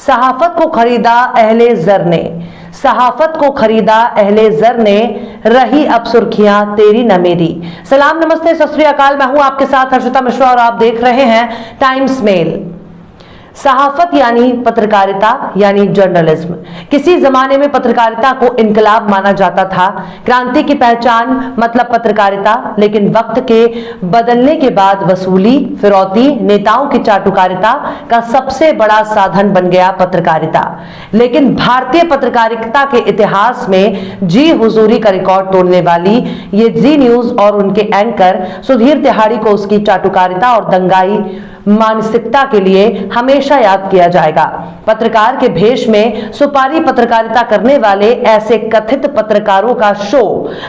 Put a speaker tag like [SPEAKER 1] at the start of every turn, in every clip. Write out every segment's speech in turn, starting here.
[SPEAKER 1] सहाफत को खरीदा अहले ज़र ने, सहाफत को खरीदा अहले ज़र ने, रही अब सुर्खियां तेरी न मेरी। सलाम नमस्ते सत श्री अकाल, मैं हूं आपके साथ हर्षिता मिश्रा और आप देख रहे हैं टाइम्स मेल। सहाफत यानी पत्रकारिता यानी जर्नलिज्म। किसी जमाने में पत्रकारिता को इनकलाब माना जाता था, क्रांति की पहचान मतलब पत्रकारिता, लेकिन वक्त के बदलने के बाद वसूली, फिरौती, नेताओं की चाटुकारिता का सबसे बड़ा साधन बन गया पत्रकारिता। लेकिन भारतीय पत्रकारिता के इतिहास में जी हुजूरी का रिकॉर्ड तोड़ने वाली ये जी न्यूज और उनके एंकर सुधीर तिहाड़ी को उसकी चाटुकारिता और दंगाई मानसिकता के लिए हमेशा याद किया जाएगा। पत्रकार के भेष में सुपारी पत्रकारिता करने वाले ऐसे कथित पत्रकारों का शो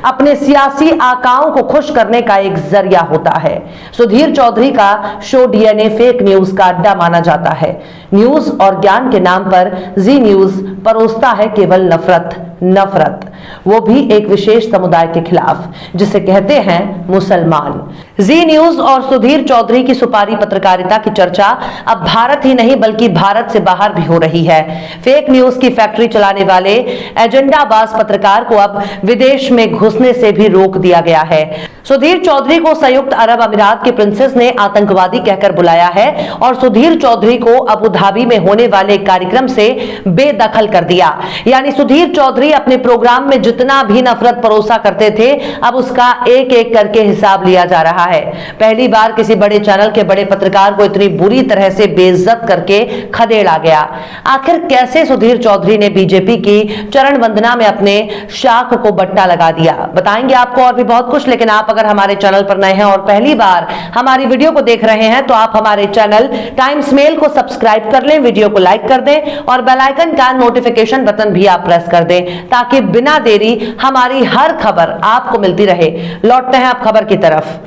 [SPEAKER 1] अपने सियासी आकाओं को खुश करने का एक जरिया होता है। सुधीर चौधरी का शो डीएनए फेक न्यूज का अड्डा माना जाता है। न्यूज और ज्ञान के नाम पर जी न्यूज परोसता है केवल नफरत, नफरत, वो भी एक विशेष समुदाय के खिलाफ, जिसे कहते हैं मुसलमान। जी न्यूज और सुधीर चौधरी की सुपारी पत्रकारिता की चर्चा अब भारत ही नहीं बल्कि भारत से बाहर भी हो रही है। फेक न्यूज की फैक्ट्री चलाने वाले एजेंडाबाज पत्रकार को अब विदेश में घुसने से भी रोक दिया गया है। सुधीर चौधरी को संयुक्त अरब अमीरात के प्रिंसेस ने आतंकवादी कहकर बुलाया है और सुधीर चौधरी को अबू धाबी में होने वाले कार्यक्रम से बेदखल कर दिया। यानी सुधीर चौधरी अपने प्रोग्राम में जितना भी नफरत परोसा करते थे, अब उसका एक एक करके हिसाब लिया जा रहा है। पहली बार किसी बड़े चैनल के बड़े पत्रकार को इतनी बुरी तरह से बेइज्जत करके खदेड़ा गया। आखिर कैसे सुधीर चौधरी ने बीजेपी की चरण वंदना में अपने शाख को बट्टा लगा दिया, बताएंगे आपको और भी बहुत कुछ। लेकिन आप अगर हमारे चैनल पर नए हैं और पहली बार हमारी वीडियो को देख रहे हैं तो आप हमारे चैनल टाइम्स मेल को सब्सक्राइब कर लें, वीडियो को लाइक कर दें और बेल आइकन का नोटिफिकेशन बटन भी आप प्रेस कर दें ताकि बिना देरी हमारी हर खबर आपको मिलती रहे। लौटते हैं आप खबर की तरफ।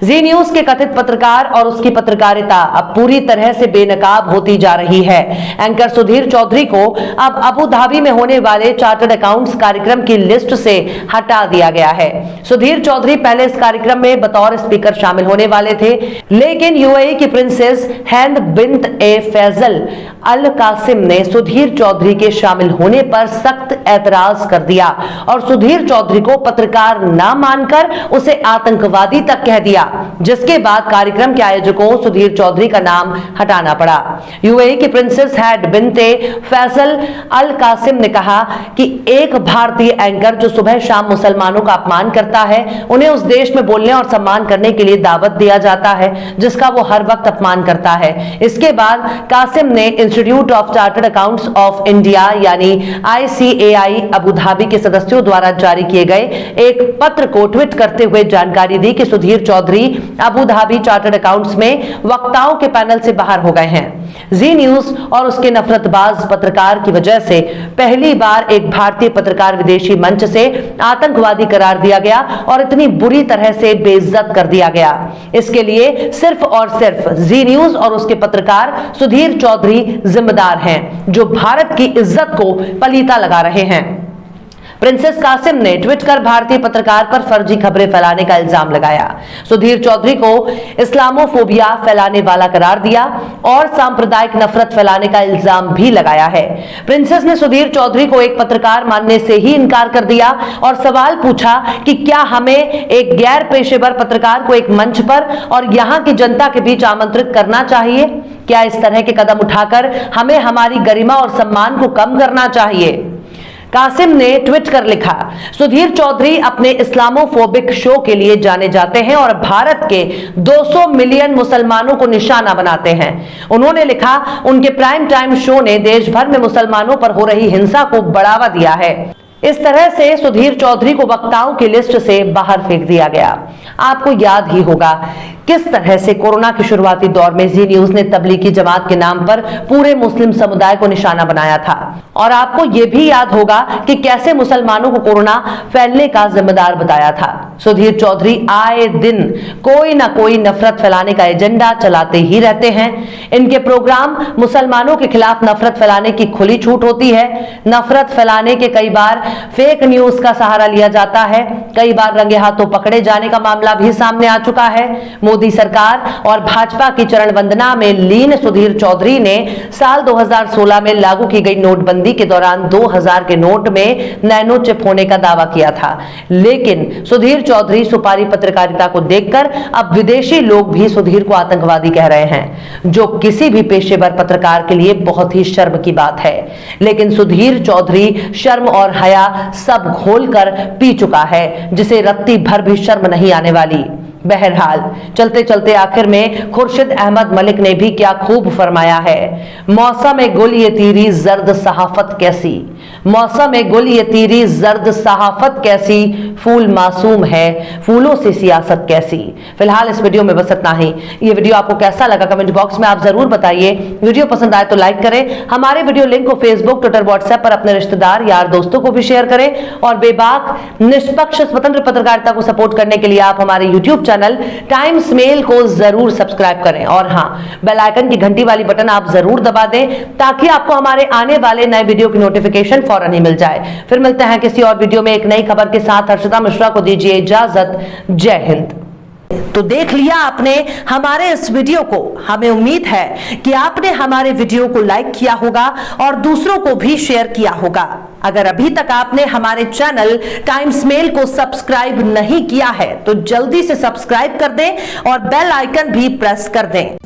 [SPEAKER 1] जी न्यूज के कथित पत्रकार और उसकी पत्रकारिता अब पूरी तरह से बेनकाब होती जा रही है। एंकर सुधीर चौधरी को अब अबू धाबी में होने वाले चार्टर्ड अकाउंट्स कार्यक्रम की लिस्ट से हटा दिया गया है। सुधीर चौधरी पहले इस कार्यक्रम में बतौर स्पीकर शामिल होने वाले थे, लेकिन यूएई की प्रिंसेस हिंद बिन्त ए फैसल अल कासिम ने सुधीर चौधरी के शामिल होने पर सख्त ऐतराज कर दिया और सुधीर चौधरी को पत्रकार ना मानकर उसे आतंकवादी तक कह दिया, जिसके बाद कार्यक्रम के आयोजकों सुधीर चौधरी का नाम हटाना पड़ा। यूएई की प्रिंसेस हिंद बिन्त फैसल अल कासिम ने कहा कि एक भारतीय एंकर जो सुबह शाम मुसलमानों का अपमान करता है, उन्हें उस देश में बोलने और सम्मान करने के लिए दावत दिया जाता है जिसका वो हर वक्त अपमान करता है। इसके बाद कासिम ने institute of chartered accounts of India यानी ICAI अबू धाबी के सदस्यों द्वारा जारी किए गए एक पत्र को ट्वीट करते हुए जानकारी दी कि Sudhir Chaudhary Abu Dhabi chartered accounts में वक्ताओं के पैनल से बाहर हो गए हैं। जी न्यूज और उसके नफरतबाज पत्रकार की वजह से पहली बार एक भारतीय पत्रकार विदेशी मंच से आतंकवादी करार दिया गया और इतनी बुरी तरह से बेइज्जत कर दिया गया। इसके लिए सिर्फ और सिर्फ जी न्यूज और उसके पत्रकार सुधीर चौधरी जिम्मेदार हैं, जो भारत की इज्जत को पलीता लगा रहे हैं। प्रिंसेस कासिम ने ट्वीट कर भारतीय पत्रकार पर फर्जी खबरें फैलाने का इल्जाम लगाया। सुधीर चौधरी को इस्लामोफोबिया फैलाने वाला करार दिया और सांप्रदायिक नफरत फैलाने का इल्जाम भी लगाया है। प्रिंसेस ने सुधीर चौधरी को एक पत्रकार मानने से ही इनकार कर दिया और सवाल पूछा कि क्या हमें एक गैर पेशेवर पत्रकार को एक मंच पर और यहां की जनता के बीच आमंत्रित करना चाहिए? क्या इस तरह के कदम उठाकर हमें हमारी गरिमा और सम्मान को कम करना चाहिए? कासिम ने ट्वीट कर लिखा, सुधीर चौधरी अपने इस्लामोफोबिक शो के लिए जाने जाते हैं और भारत के 200 मिलियन मुसलमानों को निशाना बनाते हैं। उन्होंने लिखा, उनके प्राइम टाइम शो ने देश भर में मुसलमानों पर हो रही हिंसा को बढ़ावा दिया है। इस तरह से सुधीर चौधरी को वक्ताओं की लिस्ट से बाहर फेंक दिया गया। आपको याद ही होगा किस तरह से कोरोना के शुरुआती दौर में जी न्यूज ने तबलीगी जमात के नाम पर पूरे मुस्लिम समुदाय को निशाना बनाया था। और आपको यह भी याद होगा कि कैसे मुसलमानों को कोरोना फैलने का जिम्मेदार बताया था। सुधीर चौधरी आए दिन कोई ना कोई नफरत फैलाने का एजेंडा चलाते ही रहते हैं। इनके प्रोग्राम मुसलमानों के खिलाफ नफरत फैलाने की खुली छूट होती है। नफरत फैलाने के कई बार फेक न्यूज का सहारा लिया जाता है। कई बार रंगे हाथों पकड़े जाने का मामला भी सामने आ चुका है। मोदी मोदी सरकार और भाजपा की चरण वंदना में लीन सुधीर चौधरी ने साल 2016 में लागू की गई नोटबंदी के दौरान 2000 के नोट में नैनो चिप होने का दावा किया था। लेकिन सुधीर चौधरी सुपारी पत्रकारिता को देखकर अब विदेशी लोग भी सुधीर को आतंकवादी कह रहे हैं, जो किसी भी पेशेवर पत्रकार के लिए बहुत ही शर्म की बात है। लेकिन सुधीर चौधरी शर्म और हया सब घोलकर पी चुका है, जिसे रत्ती भर भी शर्म नहीं आने वाली। बहरहाल चलते चलते आखिर में खुर्शीद अहमद मलिक ने भी क्या खूब फरमाया है। मौसम गुल ये तीरी जर्द सहाफत कैसी, मौसम गुल ये तीरी जर्द सहाफत कैसी, फूल मासूम है फूलों से सियासत कैसी। फिलहाल इस वीडियो में बस इतना ही। ये वीडियो आपको कैसा लगा कमेंट बॉक्स में आप जरूर बताइए। वीडियो पसंद आए तो लाइक करें। हमारे वीडियो लिंक को फेसबुक, ट्विटर, व्हाट्सएप पर अपने रिश्तेदार, यार, दोस्तों को भी शेयर करें। और बेबाक, निष्पक्ष, स्वतंत्र पत्रकारिता को सपोर्ट करने के लिए आप हमारे यूट्यूब चैनल टाइम्स मेल को जरूर सब्सक्राइब करें। और हां, बेल आइकन की घंटी वाली बटन आप जरूर दबा दें ताकि आपको हमारे आने वाले नए वीडियो की नोटिफिकेशन फौरन ही मिल जाए। फिर मिलते हैं किसी और वीडियो में एक नई खबर के साथ। हर्षिता मिश्रा को दीजिए इजाजत। जय हिंद। तो देख लिया आपने हमारे इस वीडियो को। हमें उम्मीद है कि आपने हमारे वीडियो को लाइक किया होगा और दूसरों को भी शेयर किया होगा। अगर अभी तक आपने हमारे चैनल टाइम्स मेल को सब्सक्राइब नहीं किया है तो जल्दी से सब्सक्राइब कर दें और बेल आइकन भी प्रेस कर दें।